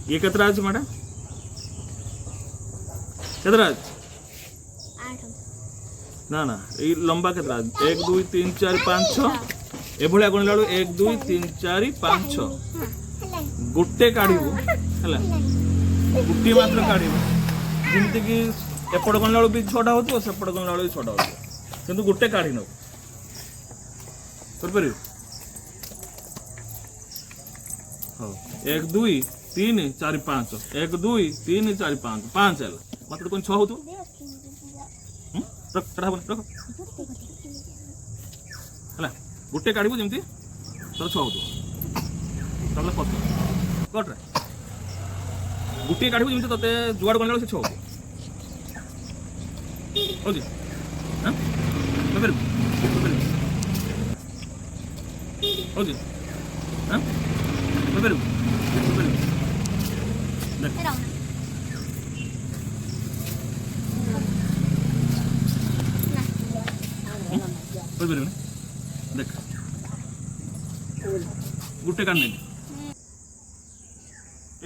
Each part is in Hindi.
ये केतरा अछि माडा केतरा अछि ना ना ये लंबा केतरा 1 2 3 4 5 6 ए भलिया गणला 1 2 3 4 5 6 गुट्टे काढिबो हला गुट्टी मात्र काढिबो जेमति कि एपड़ गणला भी 6टा होतो सेपड़ गणला भी 6टा होतो किंतु गुट्टे काढि न कर परियो हो 1 2 3 4 5 1 2 3 4 5 5 है मात्र कोन 6 होतो रख कढ़ा बन रख हला गुट्टे काढिबो जेमति तर 6 होतो तले पत कट रे गुट्टे काढिबो जेमति तते जुआड गणला से 6 होतो हो जी हां तो फिर हो जी हां तो फिर देख गुट्टे काटने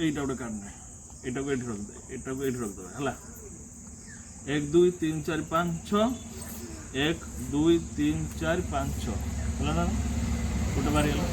এইটা ওটা কাটনে এটাকে এটি রাখ দে এটাকে এটি রাখ দে হলা 1 2 3 4 5 6 1 2 3 4 5 6 হলা না ওটা বাড়ি হলো